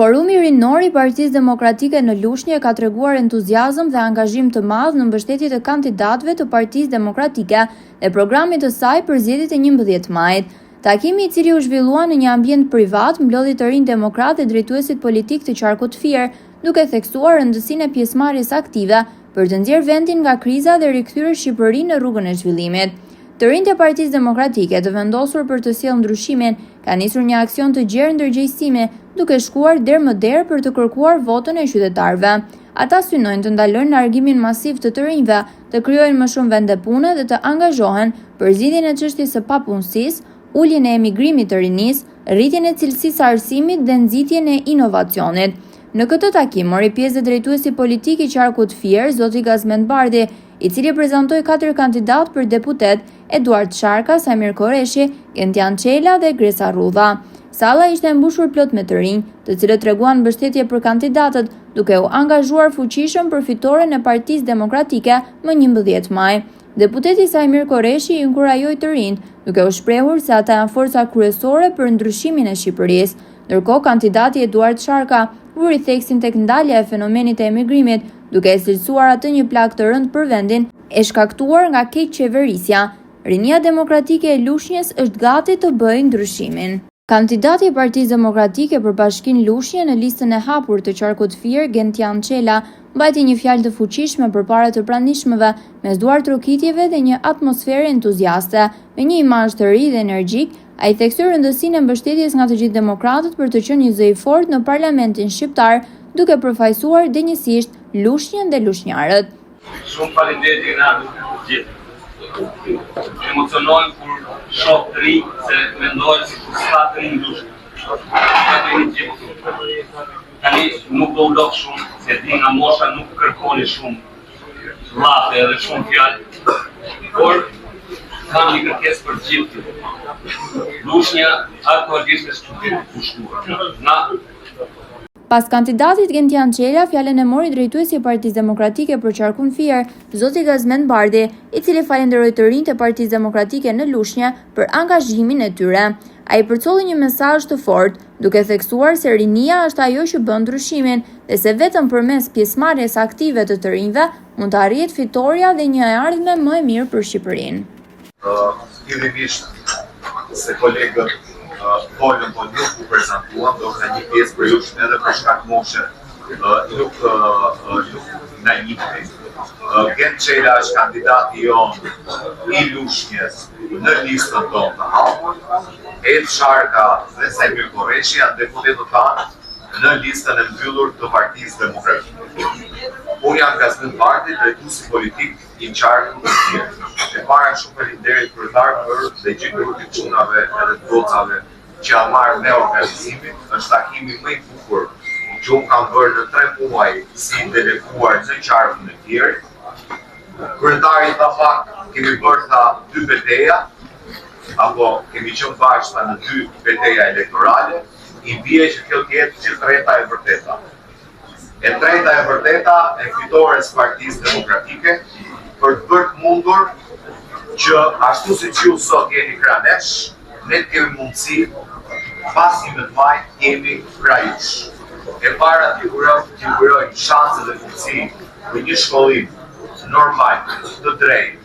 Forumi rinor i Partisë Demokratike në Lushnjë ka treguar entuziazëm dhe angazhim të madh në mbështetje të kandidatëve të Partisë Demokratike dhe programit të saj për zgjedhjet e 11 majit. Takimi, i cili u zhvillua në një ambient privat, mblodhi të rinj demokratë dhe drejtuesit politik të qarkut fier, duke theksuar rëndësinë e pjesëmarrjes aktive për të nxjerrë vendin nga kriza dhe rikthyer Shqipërinë në rrugën e zhvillimit. Të rinjt e Partisë Demokratike, të vendosur për të sjellë ndryshimin, ka nisur një aksion të gjerë ndërgjegjësimi, duke shkuar der më der për të kërkuar votën e qytetarëve. Ata synojnë të ndalojnë largimin masiv të rinjve, të krijojnë më shumë vende pune dhe të angazhohen për zgjidhjen e çështjes së papunësisë, uljen e emigrimit të rinisë, rritjen e cilësisë së arsimit dhe nxitjen e inovacionit. Në këtë takim mori pjesë drejtuesi politik i qarkut fier, zoti Gazmend Bardhi, i cili prezantoi 4 kandidatë për deputet: Eduard Sharka, Samir Koreshi, Gentian Çela dhe Gresa Rudha. Salla ishte mbushur plot me të rinj, të cilët treguan mbështetje për kandidatët, duke u angazhuar fuqishëm për fitoren e Partisë Demokratike më 11 maj. Deputeti Samir Koreshi i inkurajoi të rinjt, duke u shprehur se ata janë forca kryesore për ndryshimin e Shqipërisë. Ndërkohë, kandidati Eduard Sharka vuri theksin tek ndalja e fenomenit e emigrimit, duke e cilësuar atë një plagë të rëndë për vendin, e shkaktuar nga keqçeverisja. Rinia Demokratike e Lushnjës është gati të bëjë ndryshimin. Kandidati i Partisë Demokratike për Bashkinë Lushnjë në listën e hapur të qarkut fier, Gentian Çela, mbajti një fjalë të fuqishme përpara të pranishmëve, mes duar trokitjeve dhe një atmosfere entuziaste. Me një imazh të ri dhe energjik, ai theksoi rëndësinë e mbështetjes nga të gjithë demokratët për të qenë një zë i fortë në parlamentin shqiptar, duke përfaqësuar denjësisht Lushnjën dhe lushnjarët. Shumë faleminderit Renato për gjithë. Emocionohem kur shoh të rinj se mendojnë si kur s'ka të rinj Lushnjë. Tani nuk do ulok shumë, se di nga mosha nuk kërkoni shumë llafe edhe shumë fjalë, por kam një kërkesë për gjithë. Lushnja aktualisht është qytet i pushtuar. Pas kandidatit Gentian Çela, fjalën e mori drejtuesi i Partisë Demokratike për qarkun fier, zoti Gazmend Bardhi, i cili falenderoi të rinjt e Partisë Demokratike në Lushnjë për angazhimin e tyre. Ai përcolli një mesazh të fortë, duke theksuar se rinia është ajo që bën ndryshimin dhe se vetëm përmes pjesëmarrjes aktive të rinjve mund të arrihet fitoria dhe një ardhmë më e mirë për Shqipërinë. Fillimisht se kolegët folën, po nuk u prezantuan, do ka një pjesë për Lushnjë edhe për shkak moshe, nuk na njihni. Gent Çela është kandidati jonë i Lushnjës në listën tonë të hapur. Ed Sharka dhe Samir Koreshi janë deputetët tanë në listën e mbyllur të Partisë Demokratike. Unë jam Gazmend Bardhi, drejtuesi politik i qarkut fier. E para shumë faleminderit kryetar për dhe gjithë grupit çunave edhe të gocave që janë marrë me organizimin. Është takimi më i bukur që unë kam bërë në 3 muaj si deleguar në qarkun e fier. Kryetari tha pak, kemi bërë tha 2 betejë, apo kemi qenë bashkë në 2 betejë elektorale, i bie që kjo të jetë që treta e vërteta. E treta e vërteta e fitores Partisë Demokratike për të bërë mundur që ashtu si që ju sot jeni kranesh, ne të kemi mundësi pas 11 maj jemi krajush. E para t'ju urojmë shanse dhe mundësi për një shkollim normal, të drejtë,